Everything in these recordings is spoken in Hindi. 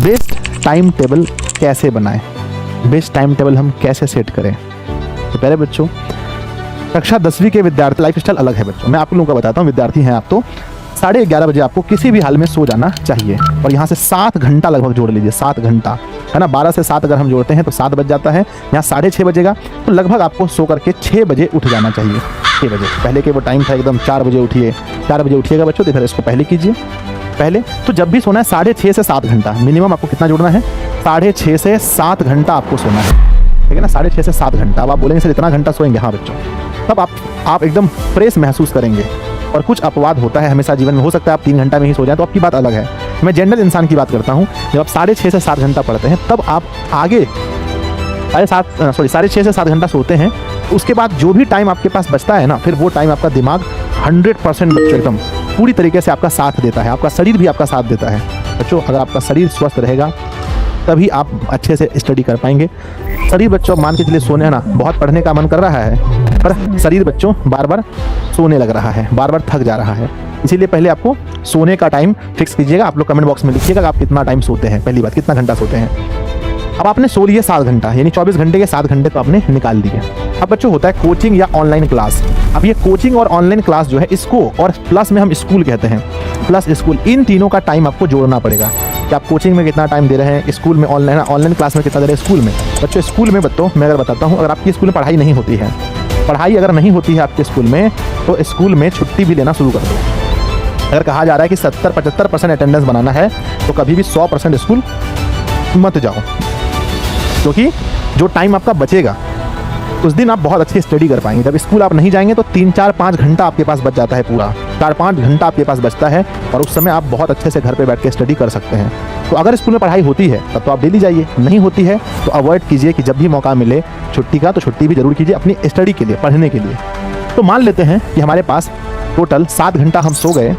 बेस्ट टाइम टेबल कैसे बनाएं, बेस्ट टाइम टेबल हम कैसे सेट करें। तो पहले बच्चों, कक्षा 10वीं के विद्यार्थी लाइफ स्टाइल अलग है बच्चों। मैं आप लोगों को बताता हूँ, विद्यार्थी हैं आप तो 11:30 बजे आपको किसी भी हाल में सो जाना चाहिए और यहाँ से 7 घंटा लगभग जोड़ लीजिए, 7 घंटा है ना। 12 से 7 अगर हम जोड़ते हैं तो 7 बज जाता है, यहाँ 6:30 बजेगा तो लगभग आपको सो करके 6 बजे उठ जाना चाहिए। 6 बजे पहले के वो टाइम था एकदम 4 बजे उठिए, 4 बजे उठिएगा बच्चों, तो इधर इसको पहले कीजिए। पहले तो जब भी सोना है 6:30 से 7 घंटा मिनिमम आपको कितना जोड़ना है, 6:30 से 7 घंटा आपको सोना है, ठीक है ना। 6:30 से 7 घंटा। अब आप बोलेंगे सर इतना घंटा सोएंगे, हाँ बच्चों, तब आप एकदम फ्रेश महसूस करेंगे। और कुछ अपवाद होता है हमेशा जीवन में, हो सकता है आप 3 घंटा में ही सो जाए तो आपकी बात अलग है। मैं जनरल इंसान की बात करता हूँ। जब आप 6:30 से 7 घंटा पढ़ते हैं तब आप आगे 6:30 से 7 घंटा सोते हैं, उसके बाद जो भी टाइम आपके पास बचता है ना, फिर वो टाइम आपका दिमाग 100% बच्चों एकदम पूरी तरीके से आपका साथ देता है, आपका शरीर भी आपका साथ देता है बच्चों। अगर आपका शरीर स्वस्थ रहेगा तभी आप अच्छे से स्टडी कर पाएंगे। शरीर बच्चों मान के चलिए सोने है ना, बहुत पढ़ने का मन कर रहा है पर शरीर बच्चों बार बार सोने लग रहा है, बार बार थक जा रहा है। इसीलिए पहले आपको सोने का टाइम फिक्स कीजिएगा। आप लोग कमेंट बॉक्स में लिखिएगा आप कितना टाइम सोते हैं। पहली बात, कितना घंटा सोते हैं। अब आपने सो लिए 7 घंटा, यानी 24 घंटे के 7 घंटे तो आपने निकाल दिए। अब बच्चों होता है कोचिंग या ऑनलाइन क्लास। अब ये कोचिंग और ऑनलाइन क्लास जो है, इसको और प्लस में हम स्कूल कहते हैं, प्लस स्कूल, इन तीनों का टाइम आपको जोड़ना पड़ेगा कि आप कोचिंग में कितना टाइम दे रहे हैं, स्कूल में ऑनलाइन क्लास में कितना दे रहे हैं। स्कूल में बच्चों, स्कूल में बच्चों मैं अगर बताता हूँ, अगर आपकी स्कूल में पढ़ाई नहीं होती है, पढ़ाई अगर नहीं होती है आपके स्कूल में, तो स्कूल में छुट्टी भी लेना शुरू कर दो। अगर कहा जा रहा है कि 70-75% अटेंडेंस बनाना है तो कभी भी 100% स्कूल मत जाओ, क्योंकि जो टाइम आपका बचेगा उस दिन आप बहुत अच्छी स्टडी कर पाएंगे। जब स्कूल आप नहीं जाएंगे तो 3-4-5 घंटा आपके पास बच जाता है, पूरा 4-5 घंटा आपके पास बचता है और उस समय आप बहुत अच्छे से घर पे बैठ के स्टडी कर सकते हैं। तो अगर स्कूल में पढ़ाई होती है तब तो आप डेली जाइए, नहीं होती है तो अवॉइड कीजिए कि जब भी मौका मिले छुट्टी का तो छुट्टी भी जरूर कीजिए अपनी स्टडी के लिए, पढ़ने के लिए। तो मान लेते हैं कि हमारे पास टोटल 7 घंटा हम सो गए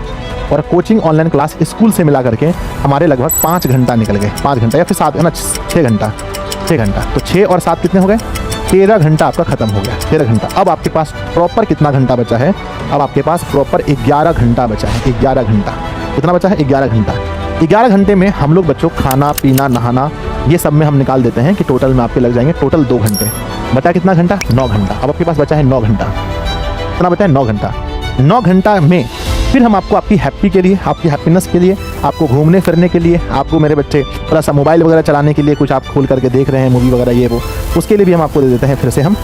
और कोचिंग ऑनलाइन क्लास स्कूल से मिला करके हमारे लगभग 5 घंटा निकल गए। 5 घंटा या फिर 7 है ना, 6 घंटा। तो 6 और 7 कितने हो गए, 13 घंटा आपका खत्म हो गया, 13 घंटा। अब आपके पास प्रॉपर कितना घंटा बचा है, अब आपके पास प्रॉपर 11 घंटा बचा है। 11 घंटा कितना बचा है, 11 घंटा। 11 घंटे में हम लोग बच्चों खाना पीना नहाना ये सब में हम निकाल देते हैं कि टोटल में आपके लग जाएंगे टोटल 2 घंटे। बचा कितना घंटा, 9 घंटा। अब आपके पास बचा है 9 घंटा। कितना बचा है, 9 घंटा। 9 घंटा में फिर हम आपको आपकी हैप्पी के लिए, आपकी हैप्पीनेस के लिए, आपको घूमने फिरने के लिए, आपको मेरे बच्चे थोड़ा सा मोबाइल वगैरह चलाने के लिए, कुछ आप खोल करके देख रहे हैं मूवी वगैरह ये वो, उसके लिए भी हम आपको दे देते हैं फिर से हम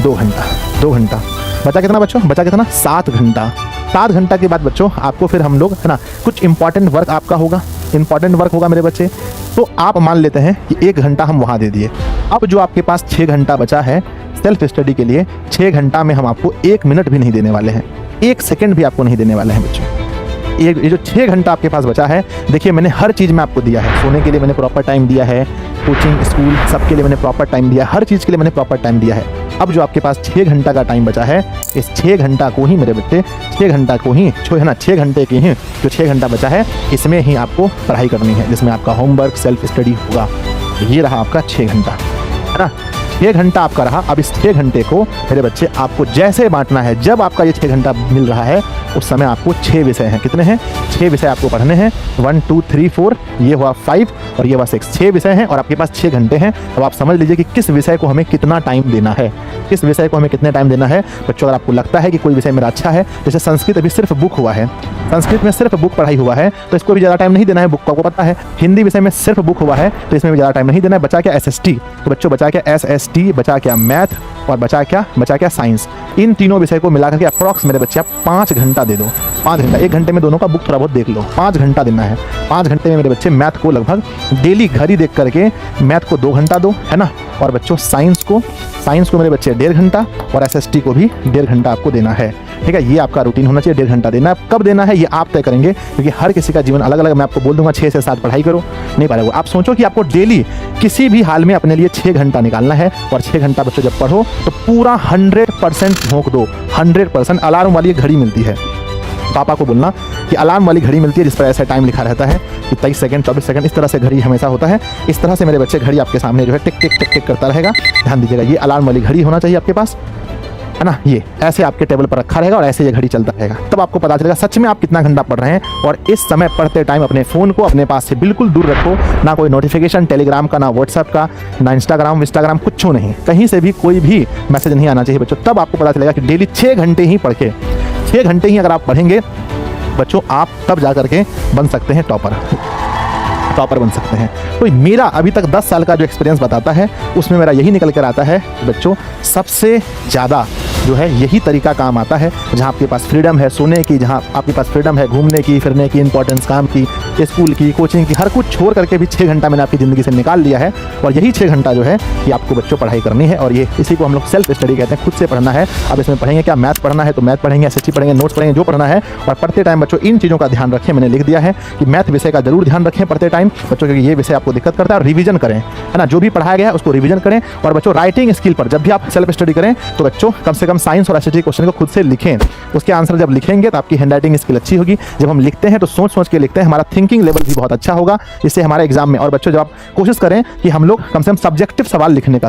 2 घंटा। 2 घंटा बचा कितना बच्चों, बचा कितना, 7 घंटा। 7 घंटा के बाद बच्चों आपको फिर हम लोग है ना, कुछ इंपॉर्टेंट वर्क आपका होगा, इंपॉर्टेंट वर्क होगा मेरे बच्चे, तो आप मान लेते हैं कि 1 घंटा हम वहाँ दे दिए। अब जो आपके पास 6 घंटा बचा है सेल्फ स्टडी के लिए, 6 घंटा में हम आपको 1 मिनट भी नहीं देने वाले हैं, 1 सेकंड भी आपको नहीं देने वाले हैं बच्चों। ये जो 6 घंटा आपके पास बचा है, देखिए मैंने हर चीज़ में आपको दिया है। सोने के लिए मैंने प्रॉपर टाइम दिया है, कोचिंग स्कूल सबके लिए मैंने प्रॉपर टाइम दिया है, हर चीज़ के लिए मैंने प्रॉपर टाइम दिया है। अब जो आपके पास 6 घंटा का टाइम बचा है, इस 6 घंटा को ही मेरे बच्चे, 6 घंटा को ही है ना, 6 घंटे के ही जो 6 घंटा बचा है इसमें ही आपको पढ़ाई करनी है, जिसमें आपका होमवर्क सेल्फ स्टडी होगा। ये रहा आपका 6 घंटा, है ना। 6 घंटा आपका रहा। अब इस 6 घंटे को मेरे बच्चे आपको जैसे बांटना है, जब आपका ये 6 घंटा मिल रहा है उस समय आपको 6 विषय हैं। कितने हैं, 6 विषय आपको पढ़ने हैं। 1 2 3 4, ये हुआ 5 और ये हुआ 6, 6 विषय हैं और आपके पास 6 घंटे हैं। अब आप समझ लीजिए कि किस विषय को हमें कितना टाइम देना है, किस विषय को हमें कितने टाइम देना है बच्चों। अगर आपको लगता है कि कोई विषय मेरा अच्छा है, जैसे संस्कृत अभी सिर्फ बुक हुआ है, संस्कृत में सिर्फ बुक पढ़ाई हुआ है तो इसको भी ज़्यादा टाइम नहीं देना है, बुक को आपको पता है। हिंदी विषय में सिर्फ बुक हुआ है तो इसमें भी ज़्यादा टाइम नहीं देना है। बचा क्या, SST, तो बच्चों बचा क्या, SST, बचा क्या मैथ और बचा क्या साइंस। इन तीनों विषय को मिलाकर के अप्रॉक्स मेरे बच्चे आप 5 घंटा दे दो। 5 घंटा, 1 घंटे में दोनों का बुक थोड़ा बहुत देख लो, 5 घंटा देना है। 5 घंटे में मेरे बच्चे मैथ को लगभग डेली घर ही देख करके मैथ को 2 घंटा दो, है ना। और बच्चों साइंस को मेरे बच्चे 1.5 घंटा और SST को भी 1.5 घंटा आपको देना है, ठीक है। ये आपका रूटीन होना चाहिए, 1.5 घंटा देना है। कब देना है ये आप तय करेंगे, क्योंकि हर किसी का जीवन अलग अलग। मैं आपको बोल दूंगा 6 से 7 पढ़ाई करो, नहीं पाएगा। आप सोचो कि आपको डेली किसी भी हाल में अपने लिए 6 घंटा निकालना है और 6 घंटा बच्चों जब पढ़ो तो पूरा 100% झोंक दो, 100%। अलार्म वाली एक घड़ी मिलती है, पापा को बोलना कि अलार्म वाली घड़ी मिलती है जिस पर ऐसा टाइम लिखा रहता है कि 23 सेकंड 24 सेकंड, इस तरह से घड़ी हमेशा होता है। इस तरह से मेरे बच्चे घड़ी आपके सामने जो है टिक टिक टिक टिक करता रहेगा। ध्यान दीजिएगा, ये अलार्म वाली घड़ी होना चाहिए आपके पास। है ना, ये ऐसे आपके टेबल पर रखा रहेगा और ऐसे ये घड़ी चलता रहेगा। तब आपको पता चलेगा सच में आप कितना घंटा पढ़ रहे हैं। और इस समय पढ़ते टाइम अपने फ़ोन को अपने पास से बिल्कुल दूर रखो, ना कोई नोटिफिकेशन टेलीग्राम का, ना व्हाट्सएप का, ना इंस्टाग्राम कुछ नहीं, कहीं से भी कोई भी मैसेज नहीं आना चाहिए बच्चों। तब आपको पता चलेगा कि डेली 6 घंटे ही पढ़ के, 6 घंटे ही अगर आप पढ़ेंगे बच्चों, आप तब जा करके बन सकते हैं टॉपर बन सकते हैं। तो मेरा अभी तक 10 साल का जो एक्सपीरियंस बताता है उसमें मेरा यही निकल कर आता है बच्चों, सबसे ज़्यादा जो है यही तरीका काम आता है जहाँ आपके पास फ्रीडम है सोने की, जहाँ आपके पास फ्रीडम है घूमने की, फिरने की, इंपॉर्टेंस काम की, स्कूल की, कोचिंग की, हर कुछ छोड़ करके भी 6 घंटा मैंने आपकी ज़िंदगी से निकाल लिया है। और यही 6 घंटा जो है कि आपको बच्चों पढ़ाई करनी है। और ये इसी को हम लोग सेल्फ स्टडी कहते हैं, खुद से पढ़ना है। अब इसमें पढ़ेंगे क्या, मैथ पढ़ना है तो मैथ पढ़ेंगे, SST पढ़ेंगे, नोट्स पढ़ेंगे, जो पढ़ना है। और पढ़ते टाइम बच्चों इन चीज़ों का ध्यान रखें, मैंने लिख दिया है कि मैथ विषय का जरूर ध्यान रखें पढ़ते टाइम बच्चों, क्योंकि ये विषय आपको दिक्कत करता है। और रिवीजन करें, है ना, जो भी पढ़ाया गया है उसको रिवीजन करें। और बच्चों राइटिंग स्किल पर जब भी आप सेल्फ स्टडी करें तो बच्चों कम से कम साइंस और SST क्वेश्चन को खुद से लिखें। उसके आंसर जब लिखेंगे तो आपकी हैंडराइटिंग स्किल अच्छी होगी। जब हम लिखते हैं तो सोच सोच के लिखते हैं, हमारा थिंकिंग लेवल भी बहुत अच्छा होगा इससे हमारे एग्जाम में। और बच्चों जब आप कोशिश करें कि हम लोग कम से कम सब्जेक्टिव सवाल लिखने का,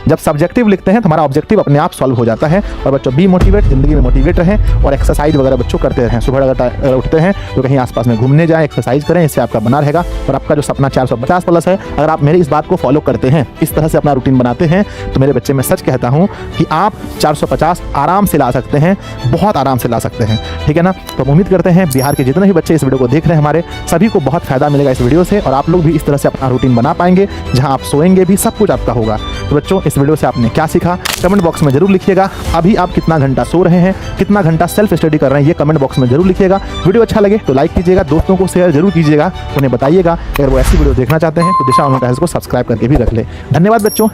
जब सब्जेक्टिव लिखते हैं तो हमारा ऑब्जेक्टिव अपने आप सॉल्व हो जाता है। और बच्चों बी मोटिवेट, जिंदगी में मोटिवेट रहें और एक्सरसाइज वगैरह बच्चों करते रहें। सुबह अगर उठते हैं तो कहीं आसपास में घूमने जाएं, एक्सरसाइज करें, इससे आपका बना रहेगा। और आपका जो सपना 450 प्लस है, अगर आप मेरी इस बात को फॉलो करते हैं, इस तरह से अपना रूटीन बनाते हैं, तो मेरे बच्चे मैं सच कहता हूँ कि आप 450 आराम से ला सकते हैं, बहुत आराम से ला सकते हैं। ठीक है ना। तो हम उम्मीद करते हैं बिहार के जितने भी बच्चे इस वीडियो को देख रहे हैं हमारे सभी को बहुत फायदा मिलेगा इस वीडियो से। और आप लोग भी इस तरह से अपना रूटीन बना पाएंगे जहां आप सोएंगे भी, सब कुछ आपका होगा। तो बच्चों इस वीडियो से आपने क्या सीखा कमेंट बॉक्स में जरूर लिखिएगा। अभी आप कितना घंटा सो रहे हैं, कितना घंटा सेल्फ स्टडी कर रहे हैं, ये कमेंट बॉक्स में जरूर लिखिएगा। वीडियो अच्छा लगे तो लाइक कीजिएगा, दोस्तों को शेयर जरूर कीजिएगा, उन्हें बताइएगा। अगर वो ऐसी वीडियो देखना चाहते हैं तो दिशा ऑनलाइन क्लासेस को सब्सक्राइब करके भी रख ले। धन्यवाद बच्चों।